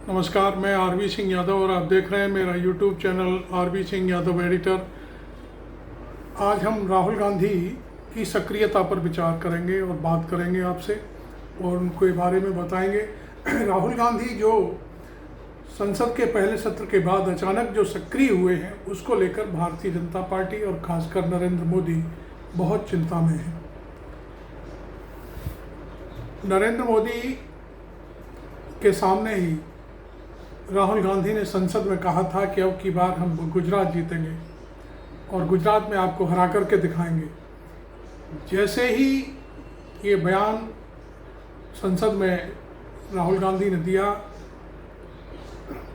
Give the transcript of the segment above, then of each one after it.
नमस्कार, मैं आरबी सिंह यादव और आप देख रहे हैं मेरा YouTube channel RB Singh Yadav editor. आज हम राहुल गांधी की सक्रियता पर विचार करेंगे और बात करेंगे आपसे और उनके बारे में बताएंगे। राहुल गांधी जो संसद के पहले सत्र के बाद अचानक जो सक्रिय हुए हैं, उसको लेकर भारतीय जनता पार्टी और खासकर नरेंद्र मोदी बहुत चिंता में है। नरेंद्र मोदी के सामने ही राहुल गांधी ने संसद में कहा था कि अब की बार हम गुजरात जीतेंगे और गुजरात में आपको हरा करके दिखाएंगे। जैसे ही ये बयान संसद में राहुल गांधी ने दिया,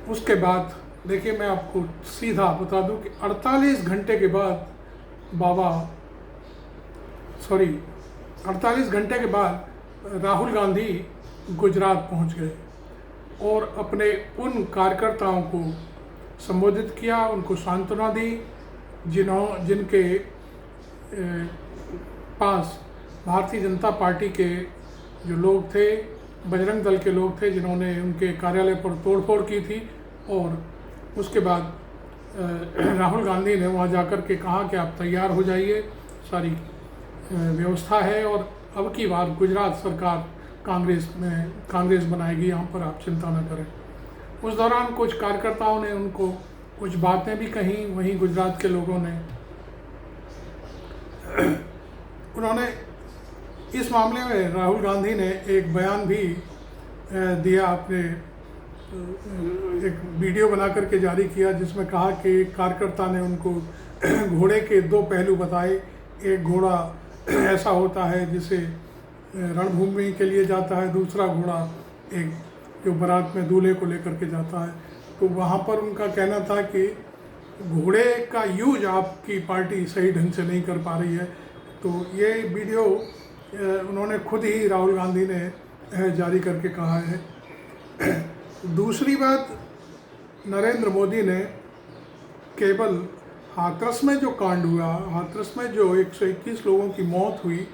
उसके बाद देखिए, मैं आपको सीधा बता दूं कि 48 घंटे के बाद 48 घंटे के बाद राहुल गांधी गुजरात पहुंच गए और अपने उन कार्यकर्ताओं को संबोधित किया, उनको सांत्वना दी जिनके पास भारतीय जनता पार्टी के जो लोग थे, बजरंग दल के लोग थे, जिन्होंने उनके कार्यालय पर तोड़फोड़ की थी। और उसके बाद राहुल गांधी ने वहां जाकर के कहा कि आप तैयार हो जाइए, सारी व्यवस्था है और अब की बार गुजरात सरकार कांग्रेस बनाएगी, यहाँ पर आप चिंता न करें। उस दौरान कुछ कार्यकर्ताओं ने उनको कुछ बातें भी कहीं, वहीं गुजरात के लोगों ने उन्होंने इस मामले में राहुल गांधी ने एक बयान भी दिया, अपने एक वीडियो बना करके जारी किया, जिसमें कहा कि एक कार्यकर्ता ने उनको घोड़े के दो पहलू बताए। एक घोड़ा ऐसा होता है जिसे रणभूमि के लिए जाता है, दूसरा घोड़ा एक जो बारात में दूल्हे को लेकर के जाता है। तो वहाँ पर उनका कहना था कि घोड़े का यूज आपकी पार्टी सही ढंग से नहीं कर पा रही है। तो ये वीडियो उन्होंने खुद ही राहुल गांधी ने जारी करके कहा है। दूसरी बात, नरेंद्र मोदी ने केवल हाथरस में जो कांड हुआ, हाथरस में जो 121 लोगों की मौत हुई,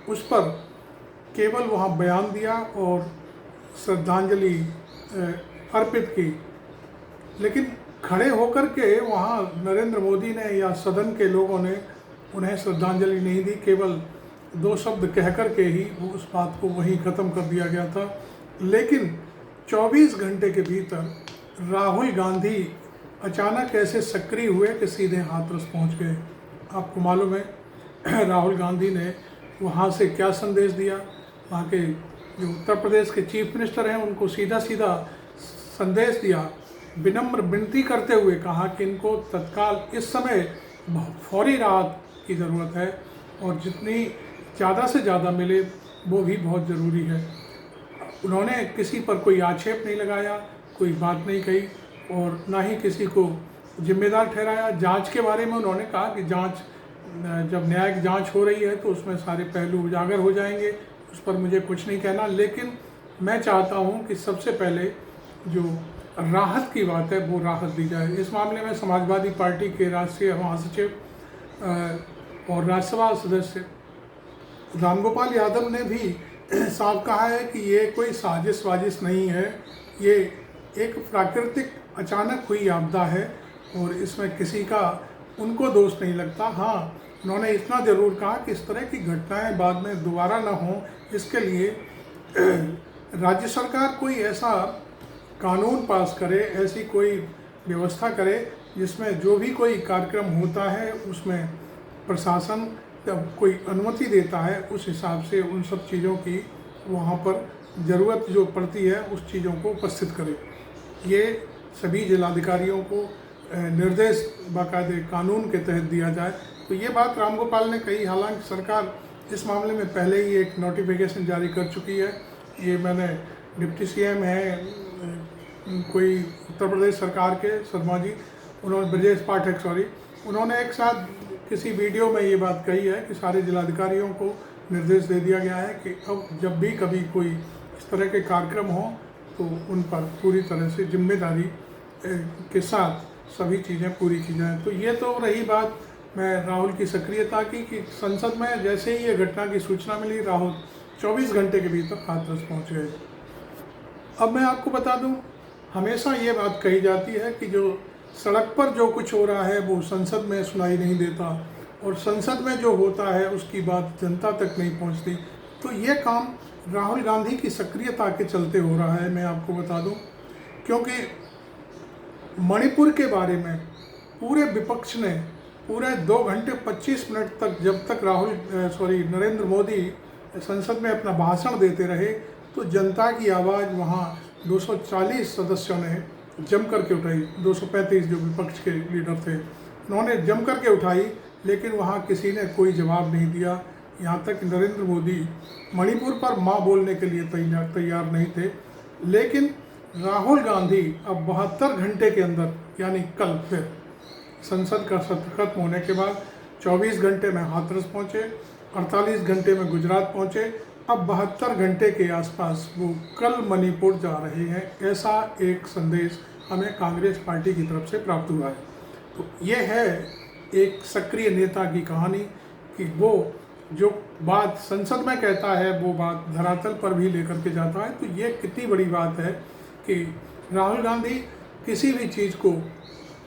उस पर केवल वहाँ बयान दिया और श्रद्धांजलि अर्पित की, लेकिन खड़े होकर के वहाँ नरेंद्र मोदी ने या सदन के लोगों ने उन्हें श्रद्धांजलि नहीं दी। केवल दो शब्द कह कर के ही उस बात को वहीं ख़त्म कर दिया गया था। लेकिन 24 घंटे के भीतर राहुल गांधी अचानक ऐसे सक्रिय हुए कि सीधे हाथरस पहुँच गए। आपको मालूम है राहुल गांधी ने वहाँ से क्या संदेश दिया। वहाँ के जो उत्तर प्रदेश के चीफ मिनिस्टर हैं, उनको सीधा संदेश दिया, विनम्र विनती करते हुए कहा कि इनको तत्काल इस समय फौरी राहत की ज़रूरत है और जितनी ज़्यादा से ज़्यादा मिले वो भी बहुत ज़रूरी है। उन्होंने किसी पर कोई आक्षेप नहीं लगाया, कोई बात नहीं कही और ना ही किसी को जिम्मेदार ठहराया। जांच के बारे में उन्होंने कहा कि जांच, जब न्यायिक जांच हो रही है तो उसमें सारे पहलू उजागर हो जाएंगे, उस पर मुझे कुछ नहीं कहना। लेकिन मैं चाहता हूं कि सबसे पहले जो राहत की बात है वो राहत दी जाए। इस मामले में समाजवादी पार्टी के राष्ट्रीय महासचिव और राज्यसभा सदस्य रामगोपाल यादव ने भी साफ कहा है कि ये कोई साजिश वाजिश नहीं है, ये एक प्राकृतिक अचानक हुई आपदा है और इसमें किसी का उनको दोष नहीं लगता। हाँ, उन्होंने इतना ज़रूर कहा कि इस तरह की घटनाएं बाद में दोबारा न हों, इसके लिए राज्य सरकार कोई ऐसा कानून पास करे, ऐसी कोई व्यवस्था करे जिसमें जो भी कोई कार्यक्रम होता है उसमें प्रशासन जब कोई अनुमति देता है उस हिसाब से उन सब चीज़ों की वहाँ पर ज़रूरत जो पड़ती है उस चीज़ों को उपस्थित करे। ये सभी जिलाधिकारियों को निर्देश बाकायदे कानून के तहत दिया जाए। तो ये बात रामगोपाल ने कही। हालांकि सरकार इस मामले में पहले ही एक नोटिफिकेशन जारी कर चुकी है। ये मैंने डिप्टी सीएम है कोई उत्तर प्रदेश सरकार के, शर्मा जी, उन्होंने ब्रजेश पाठक उन्होंने एक साथ किसी वीडियो में ये बात कही है कि सारे जिलाधिकारियों को निर्देश दे दिया गया है कि अब जब भी कभी कोई इस तरह के कार्यक्रम हो तो उन पर पूरी तरह से जिम्मेदारी के साथ सभी चीज़ें पूरी की जाएँ। तो ये तो रही बात मैं राहुल की सक्रियता की कि संसद में जैसे ही ये घटना की सूचना मिली, राहुल 24 घंटे के भीतर हाथरस पहुंच गए। अब मैं आपको बता दूं, हमेशा ये बात कही जाती है कि जो सड़क पर जो कुछ हो रहा है वो संसद में सुनाई नहीं देता, और संसद में जो होता है उसकी बात जनता तक नहीं पहुंचती। तो ये काम राहुल गांधी की सक्रियता के चलते हो रहा है, मैं आपको बता दूं। क्योंकि मणिपुर के बारे में पूरे विपक्ष ने पूरे 2 घंटे 25 मिनट तक, जब तक नरेंद्र मोदी संसद में अपना भाषण देते रहे, तो जनता की आवाज़ वहाँ 240 सदस्यों ने जम करके उठाई। 235 जो विपक्ष के लीडर थे उन्होंने जम करके उठाई, लेकिन वहाँ किसी ने कोई जवाब नहीं दिया। यहाँ तक नरेंद्र मोदी मणिपुर पर माँ बोलने के लिए तैयार नहीं थे। लेकिन राहुल गांधी अब 72 घंटे के अंदर, यानी कल फिर संसद का सत्र खत्म होने के बाद 24 घंटे में हाथरस पहुँचे, 48 घंटे में गुजरात पहुँचे, अब 72 घंटे के आसपास वो कल मणिपुर जा रहे हैं। ऐसा एक संदेश हमें कांग्रेस पार्टी की तरफ से प्राप्त हुआ है। तो ये है एक सक्रिय नेता की कहानी कि वो जो बात संसद में कहता है वो बात धरातल पर भी लेकर के जाता है। तो ये कितनी बड़ी बात है कि राहुल गांधी किसी भी चीज़ को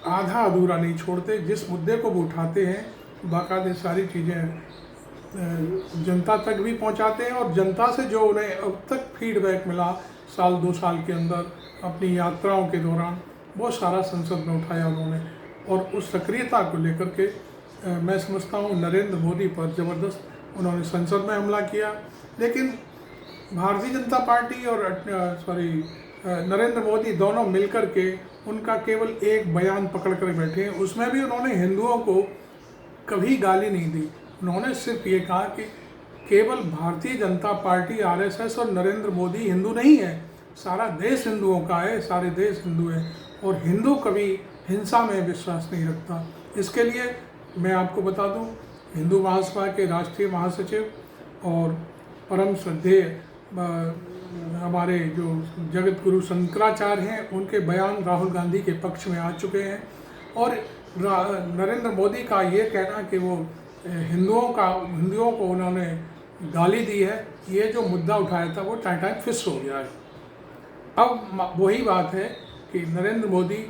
आधा अधूरा नहीं छोड़ते। जिस मुद्दे को वो उठाते हैं बाकायदे सारी चीज़ें जनता तक भी पहुंचाते हैं, और जनता से जो उन्हें अब तक फीडबैक मिला साल 2 साल के अंदर अपनी यात्राओं के दौरान, वो सारा संसद में उठाया उन्होंने। और उस सक्रियता को लेकर के मैं समझता हूँ नरेंद्र मोदी पर ज़बरदस्त उन्होंने संसद में हमला किया। लेकिन भारतीय जनता पार्टी और नरेंद्र मोदी दोनों मिलकर के उनका केवल एक बयान पकड़ कर बैठे हैं। उसमें भी उन्होंने हिंदुओं को कभी गाली नहीं दी। उन्होंने सिर्फ ये कहा कि केवल भारतीय जनता पार्टी, आरएसएस और नरेंद्र मोदी हिंदू नहीं है, सारा देश हिंदुओं का है, सारे देश हिंदू है, और हिंदू कभी हिंसा में विश्वास नहीं रखता। इसके लिए मैं आपको बता दूं, हिंदू महासभा के राष्ट्रीय महासचिव और परम श्रद्धेय हमारे जो जगत गुरु शंकराचार्य हैं, उनके बयान राहुल गांधी के पक्ष में आ चुके हैं। और नरेंद्र मोदी का ये कहना कि वो हिंदुओं को उन्होंने गाली दी है, ये जो मुद्दा उठाया था वो टाइम फिक्स हो गया है। अब वही बात है कि नरेंद्र मोदी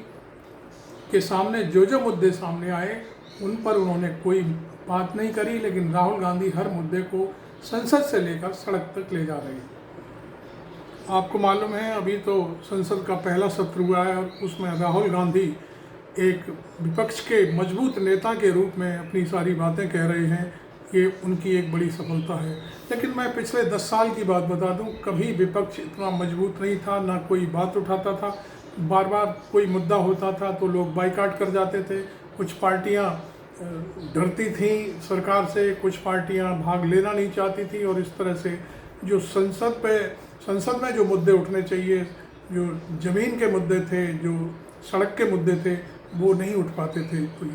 के सामने जो मुद्दे सामने आए उन पर उन्होंने कोई बात नहीं करी, लेकिन राहुल गांधी हर मुद्दे को संसद से लेकर सड़क तक ले जा रहे हैं। आपको मालूम है अभी तो संसद का पहला सत्र हुआ है, और उसमें राहुल गांधी एक विपक्ष के मजबूत नेता के रूप में अपनी सारी बातें कह रहे हैं। ये उनकी एक बड़ी सफलता है। लेकिन मैं पिछले 10 साल की बात बता दूं, कभी विपक्ष इतना मजबूत नहीं था, ना कोई बात उठाता था। बार बार कोई मुद्दा होता था तो लोग बाइकाट कर जाते थे। कुछ पार्टियां डरती थीं सरकार से, कुछ पार्टियां भाग लेना नहीं चाहती थी, और इस तरह से जो संसद में जो मुद्दे उठने चाहिए, जो ज़मीन के मुद्दे थे, जो सड़क के मुद्दे थे, वो नहीं उठ पाते थे। तो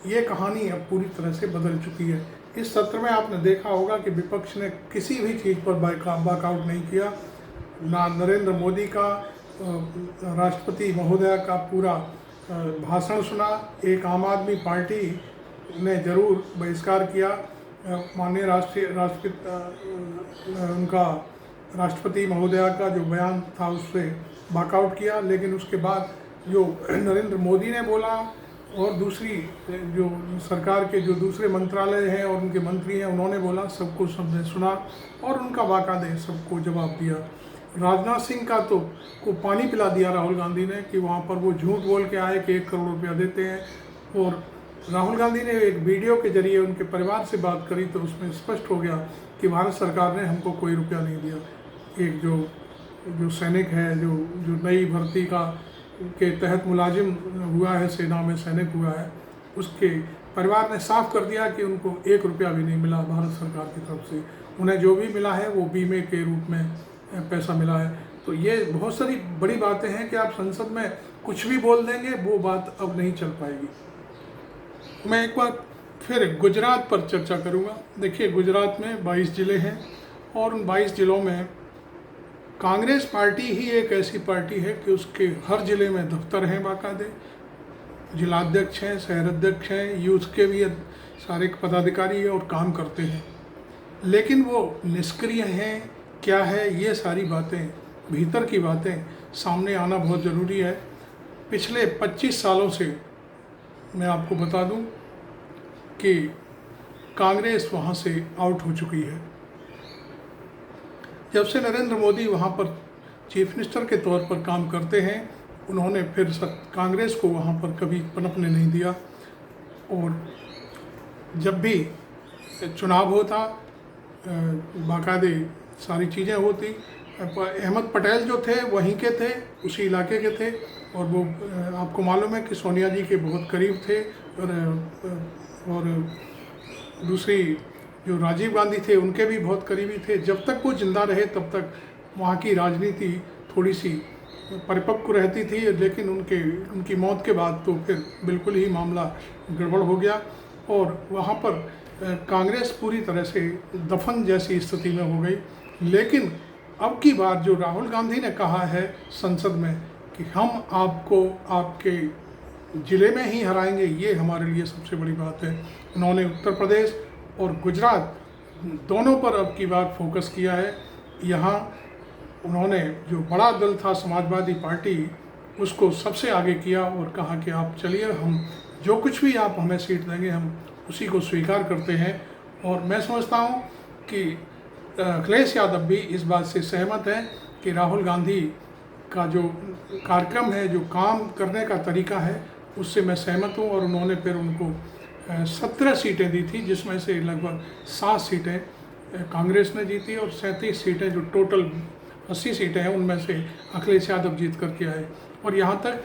ये कहानी अब पूरी तरह से बदल चुकी है। इस सत्र में आपने देखा होगा कि विपक्ष ने किसी भी चीज़ पर बैकआउट नहीं किया। ना नरेंद्र मोदी का राष्ट्रपति महोदय का पूरा भाषण सुना। एक आम आदमी पार्टी ने ज़रूर बहिष्कार किया, माननीय राष्ट्रपति महोदया का जो बयान था उससे बैकआउट किया। लेकिन उसके बाद जो नरेंद्र मोदी ने बोला, और दूसरी जो सरकार के जो दूसरे मंत्रालय हैं और उनके मंत्री हैं उन्होंने बोला, सबको सबने सुना और उनका बाकायदे सबको जवाब दिया। राजनाथ सिंह का तो को पानी पिला दिया राहुल गांधी ने कि वहाँ पर वो झूठ बोल के आए कि 1 करोड़ रुपया देते हैं। और राहुल गांधी ने एक वीडियो के जरिए उनके परिवार से बात करी तो उसमें स्पष्ट हो गया कि भारत सरकार ने हमको कोई रुपया नहीं दिया। एक जो सैनिक है, जो नई भर्ती के तहत मुलाजिम हुआ है, सेना में सैनिक हुआ है, उसके परिवार ने साफ कर दिया कि उनको 1 रुपया भी नहीं मिला भारत सरकार की तरफ से। उन्हें जो भी मिला है वो बीमे के रूप में पैसा मिला है। तो ये बहुत सारी बड़ी बातें हैं कि आप संसद में कुछ भी बोल देंगे, वो बात अब नहीं चल पाएगी। मैं एक बार फिर गुजरात पर चर्चा करूँगा। देखिए, गुजरात में 22 ज़िले हैं, और उन 22 ज़िलों में कांग्रेस पार्टी ही एक ऐसी पार्टी है कि उसके हर ज़िले में दफ्तर हैं, बाकायदे जिलाध्यक्ष हैं, शहराध्यक्ष हैं, यूथ के भी सारे पदाधिकारी हैं और काम करते हैं। लेकिन वो निष्क्रिय हैं, क्या है, ये सारी बातें, भीतर की बातें सामने आना बहुत ज़रूरी है। पिछले 25 सालों से मैं आपको बता दूं कि कांग्रेस वहाँ से आउट हो चुकी है। जब से नरेंद्र मोदी वहाँ पर चीफ मिनिस्टर के तौर पर काम करते हैं, उन्होंने फिर कांग्रेस को वहाँ पर कभी पनपने नहीं दिया। और जब भी चुनाव होता, बाकायदे सारी चीज़ें होती। अहमद पटेल जो थे वहीं के थे, उसी इलाके के थे, और वो आपको मालूम है कि सोनिया जी के बहुत करीब थे। और दूसरी जो राजीव गांधी थे उनके भी बहुत करीबी थे। जब तक वो जिंदा रहे तब तक वहाँ की राजनीति थोड़ी सी परिपक्व रहती थी, लेकिन उनकी मौत के बाद तो फिर बिल्कुल ही मामला गड़बड़ हो गया और वहाँ पर कांग्रेस पूरी तरह से दफन जैसी स्थिति में हो गई। लेकिन अब की बार जो राहुल गांधी ने कहा है संसद में कि हम आपको आपके ज़िले में ही हराएंगे, ये हमारे लिए सबसे बड़ी बात है। उन्होंने उत्तर प्रदेश और गुजरात दोनों पर अब की बार फोकस किया है। यहाँ उन्होंने जो बड़ा दल था समाजवादी पार्टी, उसको सबसे आगे किया और कहा कि आप चलिए, हम जो कुछ भी आप हमें सीट देंगे हम उसी को स्वीकार करते हैं। और मैं समझता हूँ कि अखिलेश यादव भी इस बात से सहमत हैं कि राहुल गांधी का जो कार्यक्रम है, जो काम करने का तरीका है, उससे मैं सहमत हूँ। और उन्होंने फिर उनको 17 सीटें दी थी, जिसमें से लगभग 7 सीटें कांग्रेस ने जीती और 37 सीटें जो टोटल 80 सीटें हैं उनमें से अखिलेश यादव जीत करके आए। और यहाँ तक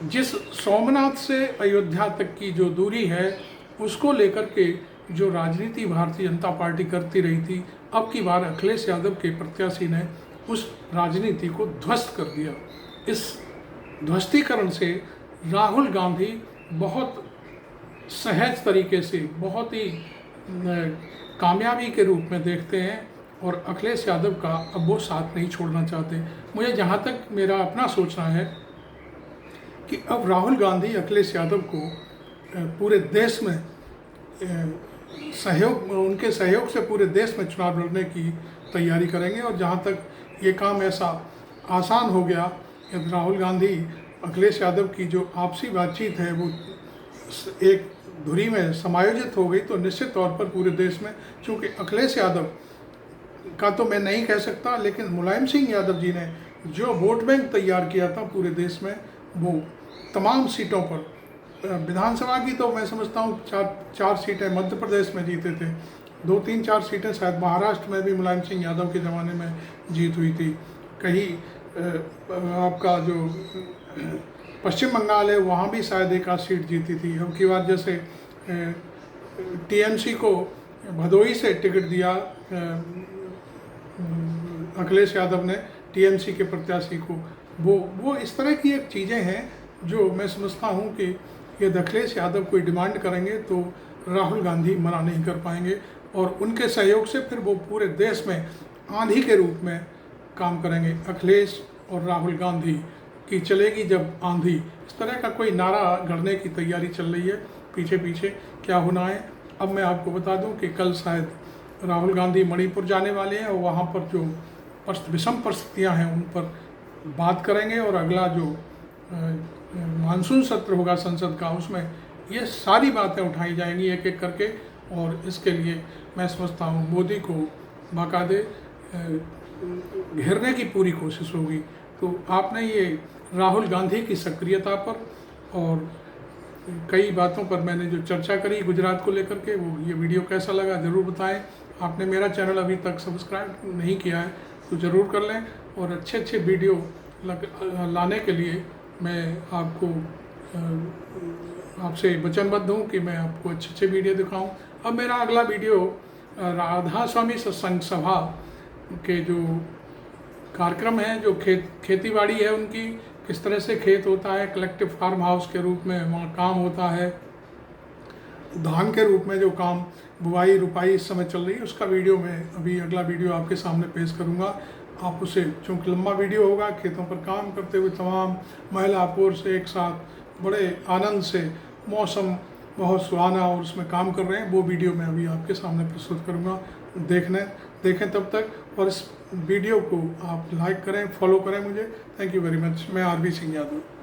जिस सोमनाथ से अयोध्या तक की जो दूरी है, उसको लेकर के जो राजनीति भारतीय जनता पार्टी करती रही थी, अब की बार अखिलेश यादव के प्रत्याशी ने उस राजनीति को ध्वस्त कर दिया। इस ध्वस्तीकरण से राहुल गांधी बहुत सहज तरीके से, बहुत ही कामयाबी के रूप में देखते हैं और अखिलेश यादव का अब वो साथ नहीं छोड़ना चाहते। मुझे जहाँ तक मेरा अपना सोचना है कि अब राहुल गांधी अखिलेश यादव को पूरे देश में उनके सहयोग से पूरे देश में चुनाव लड़ने की तैयारी करेंगे। और जहाँ तक ये काम ऐसा आसान हो गया कि राहुल गांधी अखिलेश यादव की जो आपसी बातचीत है वो एक धुरी में समायोजित हो गई, तो निश्चित तौर पर पूरे देश में, चूँकि अखिलेश यादव का तो मैं नहीं कह सकता, लेकिन मुलायम सिंह यादव जी ने जो वोट बैंक तैयार किया था पूरे देश में, वो तमाम सीटों पर, विधानसभा की तो मैं समझता हूँ 4 सीटें मध्य प्रदेश में जीते थे, 2-3-4 सीटें शायद महाराष्ट्र में भी मुलायम सिंह यादव के ज़माने में जीत हुई थी। कहीं आपका जो पश्चिम बंगाल है वहाँ भी शायद 1-8 सीट जीती थी। अब की बार जैसे टीएमसी को भदोही से टिकट दिया अखिलेश यादव ने टीएमसी के प्रत्याशी को, वो इस तरह की एक चीज़ें हैं जो मैं समझता हूँ कि यदि अखिलेश यादव कोई डिमांड करेंगे तो राहुल गांधी मना नहीं कर पाएंगे और उनके सहयोग से फिर वो पूरे देश में आंधी के रूप में काम करेंगे। अखिलेश और राहुल गांधी की चलेगी जब आंधी, इस तरह का कोई नारा गढ़ने की तैयारी चल रही है। पीछे पीछे क्या होना है। अब मैं आपको बता दूं कि कल शायद राहुल गांधी मणिपुर जाने वाले हैं और वहाँ पर जो विषम परिस्थितियाँ हैं उन पर बात करेंगे और अगला जो मानसून सत्र होगा संसद का, उसमें ये सारी बातें उठाई जाएंगी एक एक करके। और इसके लिए मैं समझता हूँ मोदी को बाकायदे घेरने की पूरी कोशिश होगी। तो आपने ये राहुल गांधी की सक्रियता पर और कई बातों पर मैंने जो चर्चा करी गुजरात को लेकर के, वो ये वीडियो कैसा लगा ज़रूर बताएं। आपने मेरा चैनल अभी तक सब्सक्राइब नहीं किया है तो ज़रूर कर लें और अच्छे अच्छे वीडियो लाने के लिए मैं आपसे वचनबद्ध हूँ कि मैं आपको अच्छे अच्छे वीडियो दिखाऊं। अब मेरा अगला वीडियो राधा स्वामी सत्संग सभा के जो कार्यक्रम है, जो खेती बाड़ी है उनकी, किस तरह से खेत होता है, कलेक्टिव फार्म हाउस के रूप में वहाँ काम होता है, धान के रूप में जो काम बुआई रुपाई इस समय चल रही है, उसका वीडियो मैं अभी अगला वीडियो आपके सामने पेश करूँगा। आप उसे, चूँकि लंबा वीडियो होगा, खेतों पर काम करते हुए तमाम महिला पुरुष एक साथ बड़े आनंद से, मौसम बहुत सुहाना और उसमें काम कर रहे हैं, वो वीडियो मैं अभी आपके सामने प्रस्तुत करूँगा। देखें तब तक। और इस वीडियो को आप लाइक करें, फॉलो करें मुझे। Thank you very much. मैं आरबी सिंह यादव।